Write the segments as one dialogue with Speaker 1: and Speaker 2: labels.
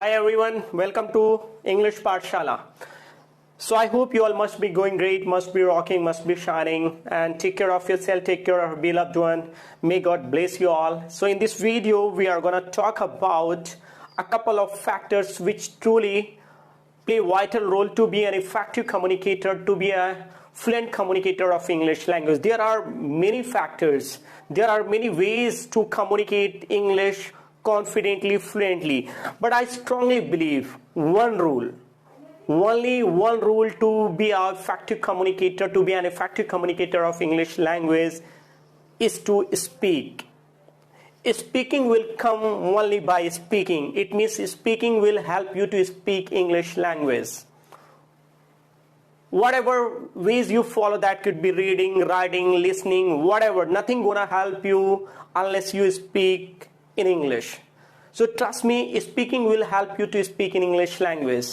Speaker 1: Hi everyone, welcome to English Pathshala. So I hope you all must be going great, must be rocking, must be shining, and take care of yourself, take care of your beloved one. May God bless you all. So in this video, we are going to talk about a couple of factors which truly play a vital role to be an effective communicator, to be a fluent communicator of English language. There are many factors, there are many ways to communicate English confidently, fluently, but I strongly believe only one rule to be an effective communicator, to be an effective communicator of English language is to speak. Speaking will come only by speaking. It means speaking will help you to speak English language. Whatever ways you follow, that could be reading, writing, listening, whatever, nothing gonna help you unless you speak in English. So trust me, speaking will help you to speak in English language.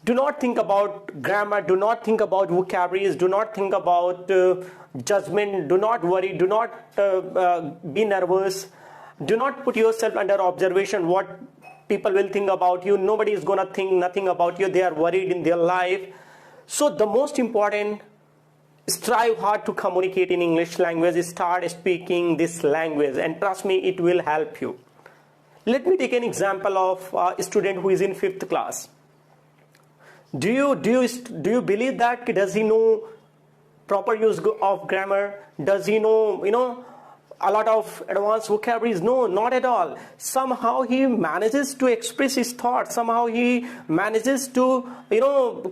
Speaker 1: Do not think about grammar, do not think about vocabularies, do not think about judgment, do not worry, do not be nervous, do not put yourself under observation what people will think about you. Nobody is gonna think nothing about you, they are worried in their life. So the most important, strive hard to communicate in English language, start speaking this language, and trust me, it will help you. Let me take an example of a student who is in 5th class. Do you believe that does he know proper use of grammar? Does he know a lot of advanced vocabularies? No, not at all. Somehow he manages to express his thoughts. Somehow he manages to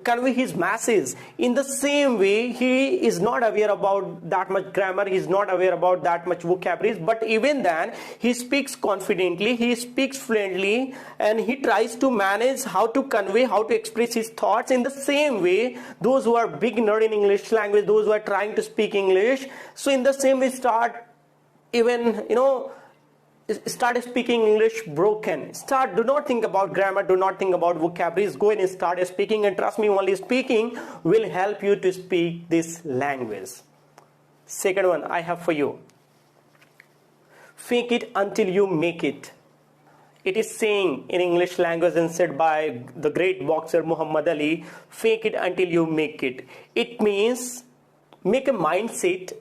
Speaker 1: convey his message. In the same way, he is not aware about that much grammar. He is not aware about that much vocabularies. But even then, he speaks confidently. He speaks fluently, and he tries to manage how to convey, how to express his thoughts. In the same way, those who are beginner in English language, those who are trying to speak English, so in the same way start speaking English broken. Do not think about grammar, do not think about vocabularies, go and start speaking, and trust me, only speaking will help you to speak this language. Second one I have for you, fake it until you make it. It is saying in English language and said by the great boxer Muhammad Ali, fake it until you make it. It means make a mindset.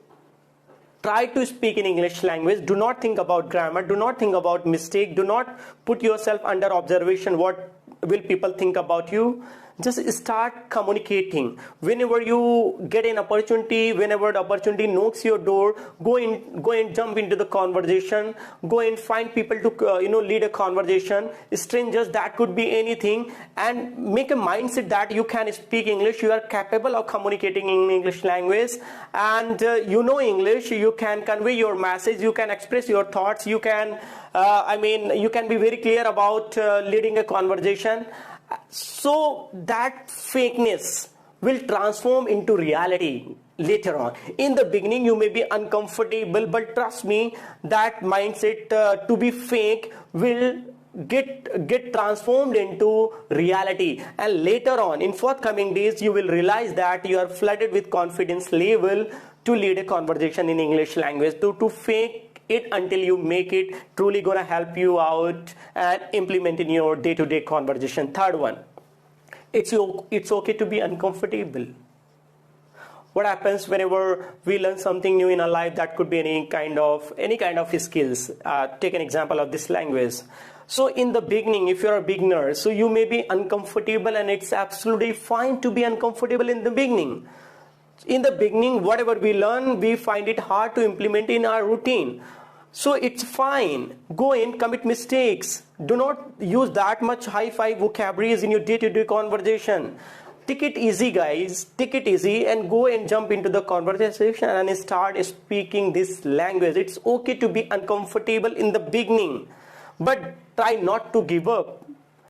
Speaker 1: Try to speak in English language. Do not think about grammar. Do not think about mistake. Do not put yourself under observation. What will people think about you? Just start communicating. Whenever you get an opportunity, whenever the opportunity knocks your door, go and jump into the conversation. Go and find people to lead a conversation. Strangers, that could be anything, and make a mindset that you can speak English. You are capable of communicating in English language, and you know English. You can convey your message. You can express your thoughts. You can, you can be very clear about leading a conversation. So that fakeness will transform into reality later on. In the beginning you may be uncomfortable, but trust me, that mindset to be fake will get transformed into reality, and later on in forthcoming days you will realize that you are flooded with confidence level to lead a conversation in English language. To fake it until you make it truly gonna help you out and implement in your day-to-day conversation. Third one, it's okay to be uncomfortable. What happens whenever we learn something new in our life? That could be any kind of skills. Take an example of this language. So in the beginning, if you're a beginner, so you may be uncomfortable, and it's absolutely fine to be uncomfortable in the beginning. In the beginning, whatever we learn, we find it hard to implement in our routine. So it's fine. Go and commit mistakes. Do not use that much hi-fi vocabularies in your day-to-day conversation. Take it easy, guys. Take it easy and go and jump into the conversation and start speaking this language. It's okay to be uncomfortable in the beginning, but try not to give up.